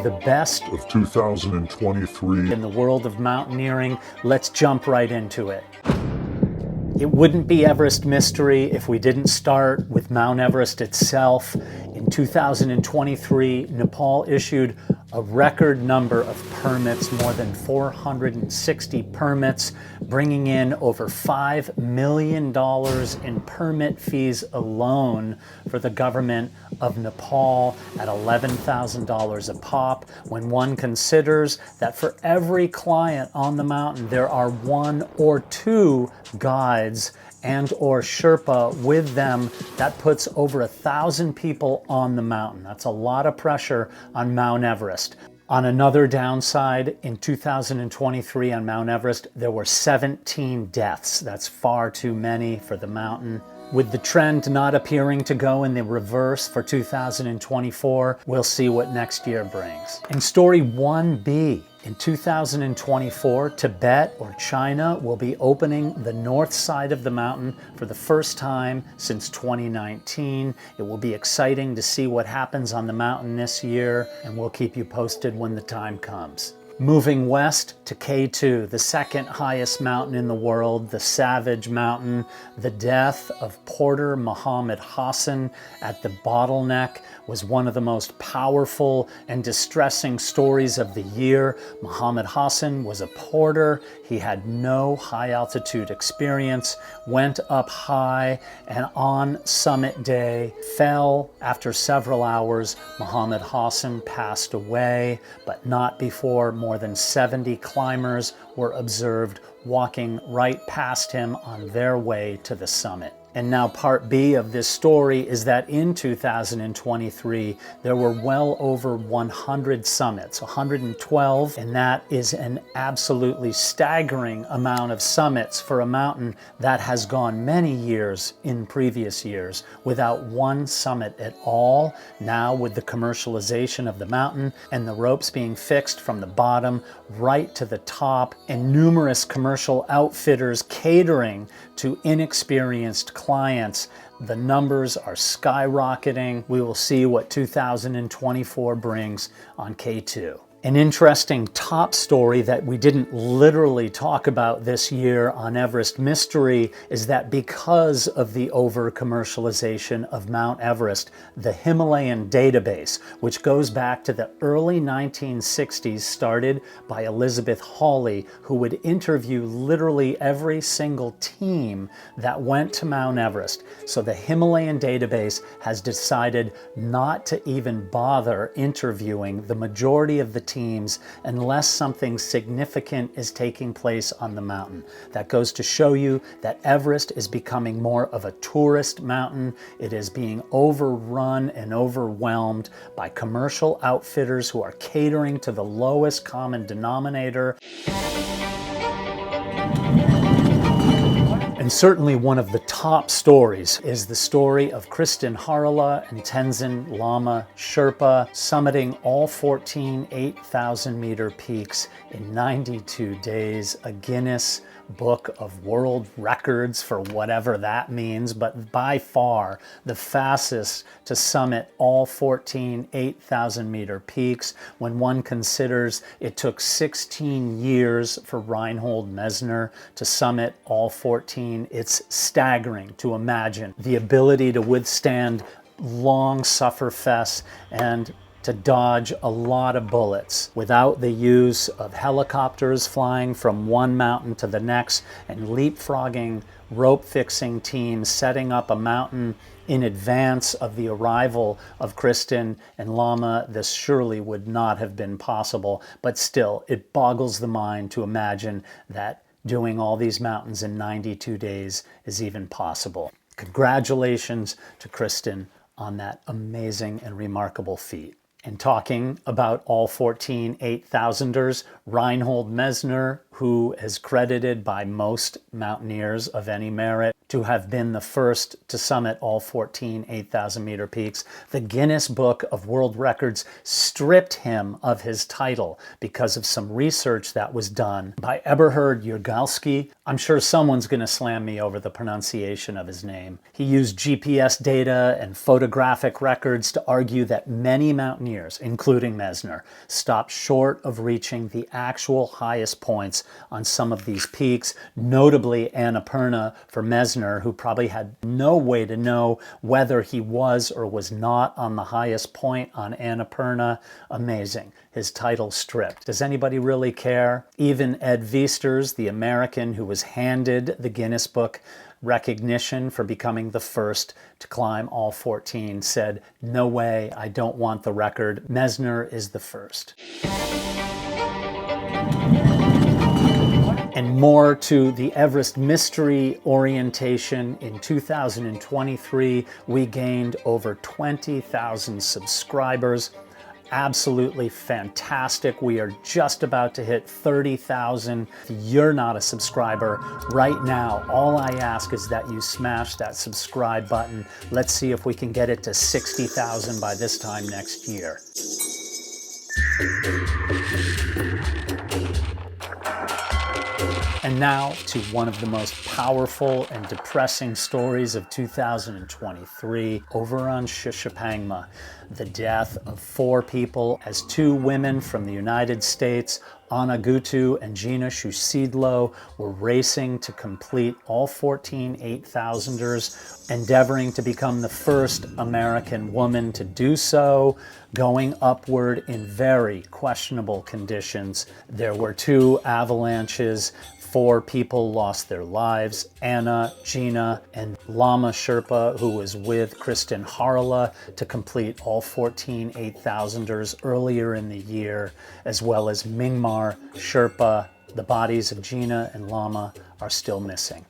the best of 2023 in the world of mountaineering. Let's jump right into it. It wouldn't be Everest Mystery if we didn't start with Mount Everest itself. In 2023, Nepal issued a record number of permits, more than 460 permits, bringing in over $5 million in permit fees alone for the government of Nepal at $11,000 a pop, when one considers that for every client on the mountain, there are 1 or 2 guides and or Sherpa with them. That puts over 1,000 people on the mountain. That's a lot of pressure on Mount Everest. On another downside, in 2023 on Mount Everest, there were 17 deaths. That's far too many for the mountain. With the trend not appearing to go in the reverse for 2024, we'll see what next year brings. In story 1B, in 2024, Tibet or China will be opening the north side of the mountain for the first time since 2019. It will be exciting to see what happens on the mountain this year, and we'll keep you posted when the time comes. Moving west to K2, the second highest mountain in the world, the Savage Mountain. The death of porter Muhammad Hassan at the bottleneck was one of the most powerful and distressing stories of the year. Muhammad Hassan was a porter. He had no high altitude experience, went up high, and on summit day fell. After several hours, Muhammad Hassan passed away, but not before more than 70 climbers were observed walking right past him on their way to the summit. And now part B of this story is that in 2023, there were well over 100 summits, 112, and that is an absolutely staggering amount of summits for a mountain that has gone many years in previous years without one summit at all. Now with the commercialization of the mountain and the ropes being fixed from the bottom right to the top, and numerous commercial outfitters catering to inexperienced clients, the numbers are skyrocketing. We will see what 2024 brings on K2. An interesting top story that we didn't literally talk about this year on Everest Mystery is that because of the over-commercialization of Mount Everest, the Himalayan Database, which goes back to the early 1960s, started by Elizabeth Hawley, who would interview literally every single team that went to Mount Everest. So the Himalayan Database has decided not to even bother interviewing the majority of the teams unless something significant is taking place on the mountain. That goes to show you that Everest is becoming more of a tourist mountain. It is being overrun and overwhelmed by commercial outfitters who are catering to the lowest common denominator. And certainly one of the top stories is the story of Kristin, Harila, and Tenzin Lama Sherpa summiting all 14 8,000 meter peaks in 92 days, a Guinness Book of World Records for whatever that means, but by far the fastest to summit all 14 8,000 meter peaks when one considers it took 16 years for Reinhold Messner to summit all 14. It's staggering to imagine the ability to withstand long sufferfests and to dodge a lot of bullets without the use of helicopters flying from one mountain to the next and leapfrogging rope fixing teams setting up a mountain in advance of the arrival of Kristin and Lama. This surely would not have been possible, but still it boggles the mind to imagine that doing all these mountains in 92 days is even possible. Congratulations to Kristin on that amazing and remarkable feat. And talking about all 14 8,000ers, Reinhold Messner, who is credited by most mountaineers of any merit to have been the first to summit all 14 8,000-meter peaks. The Guinness Book of World Records stripped him of his title because of some research that was done by Eberhard Jurgalski. I'm sure someone's going to slam me over the pronunciation of his name. He used GPS data and photographic records to argue that many mountaineers, including Messner, stopped short of reaching the actual highest points on some of these peaks, notably Annapurna for Messner, who probably had no way to know whether he was or was not on the highest point on Annapurna. Amazing. His title stripped. Does anybody really care? Even Ed Viesturs, the American who was handed the Guinness Book recognition for becoming the first to climb all 14, said, "No way, I don't want the record. Messner is the first." And more to the Everest Mystery orientation. In 2023, we gained over 20,000 subscribers. Absolutely fantastic. We are just about to hit 30,000. If you're not a subscriber right now, all I ask is that you smash that subscribe button. Let's see if we can get it to 60,000 by this time next year. And now to one of the most powerful and depressing stories of 2023, over on Shishapangma, the death of 4 people as 2 women from the United States, Anna Gutu and Gina Shusidlo, were racing to complete all 14 8,000ers, endeavoring to become the first American woman to do so, going upward in very questionable conditions. There were 2 avalanches. 4 people lost their lives: Anna, Gina, and Lama Sherpa, who was with Kristin Harila to complete all 14 8,000ers earlier in the year, as well as Mingmar Sherpa. The bodies of Gina and Lama are still missing.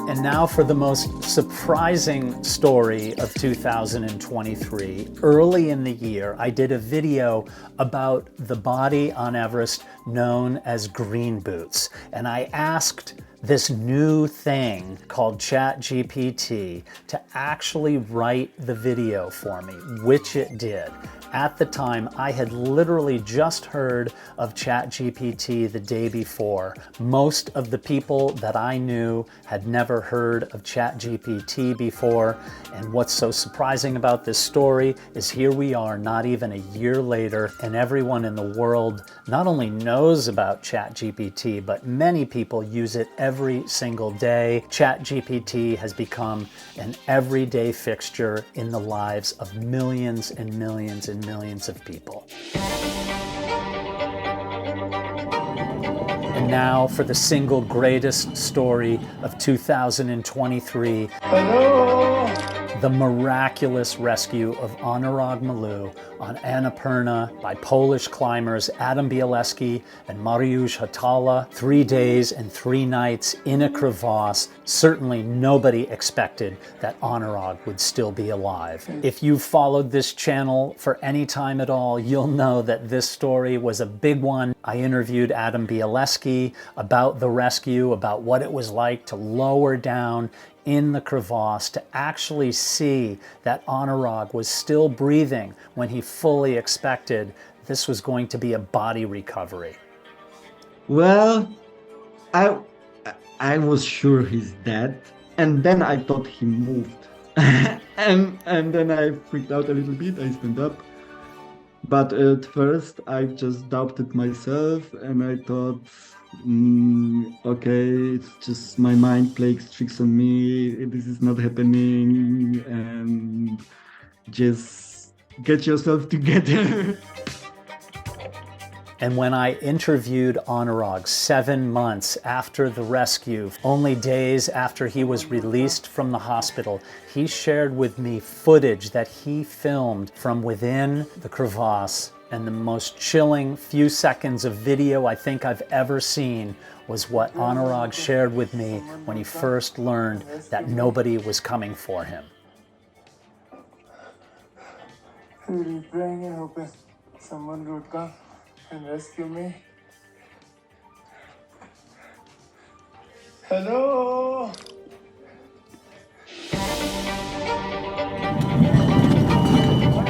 And now for the most surprising story of 2023. Early in the year, I did a video about the body on Everest known as green boots. And I asked this new thing called ChatGPT to actually write the video for me, which it did. At the time, I had literally just heard of ChatGPT the day before. Most of the people that I knew had never heard of ChatGPT before. And what's so surprising about this story is here we are not even a year later, and everyone in the world not only knows about ChatGPT, but many people use it every single day. ChatGPT has become an everyday fixture in the lives of millions and millions and millions of people. And now for the single greatest story of 2023. Hello! The miraculous rescue of Anurag Malou on Annapurna by Polish climbers Adam Bialeski and Mariusz Hatala. 3 days and 3 nights in a crevasse. Certainly nobody expected that Anurag would still be alive. If you've followed this channel for any time at all, you'll know that this story was a big one. I interviewed Adam Bialeski about the rescue, about what it was like to lower down in the crevasse, to actually see that Anurag was still breathing when he fully expected this was going to be a body recovery. Well, I was sure he's dead, and then I thought he moved. and then I freaked out a little bit. I stand up. But at first I just doubted myself, and I thought, okay, it's just my mind plays tricks on me, this is not happening, and just get yourself together. And when I interviewed Anurag 7 months after the rescue, only days after he was released from the hospital, he shared with me footage that he filmed from within the crevasse. And the most chilling few seconds of video I think I've ever seen was what Anurag shared with me when he first learned that nobody was coming for him. Really praying and hoping someone would come and rescue me. Hello.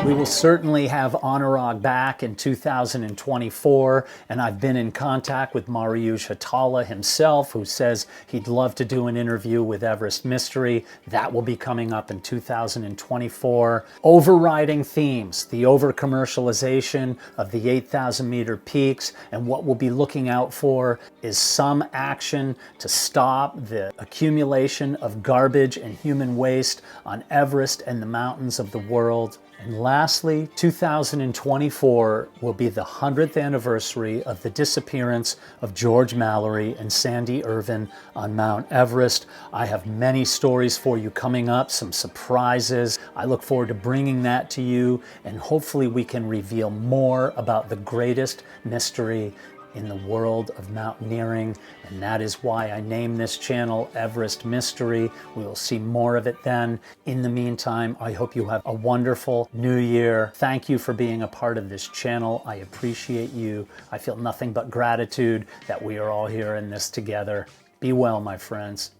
We will certainly have Anurag back in 2024, and I've been in contact with Mariusz Hatala himself, who says he'd love to do an interview with Everest Mystery. That will be coming up in 2024. Overriding themes, the over-commercialization of the 8,000 meter peaks, and what we'll be looking out for is some action to stop the accumulation of garbage and human waste on Everest and the mountains of the world. And lastly, 2024 will be the 100th anniversary of the disappearance of George Mallory and Sandy Irvine on Mount Everest. I have many stories for you coming up, some surprises. I look forward to bringing that to you, and hopefully we can reveal more about the greatest mystery in the world of mountaineering, and that is why I named this channel Everest Mystery. We will see more of it then. In the meantime, I hope you have a wonderful new year. Thank you for being a part of this channel. I appreciate you. I feel nothing but gratitude that we are all here in this together. Be well, my friends.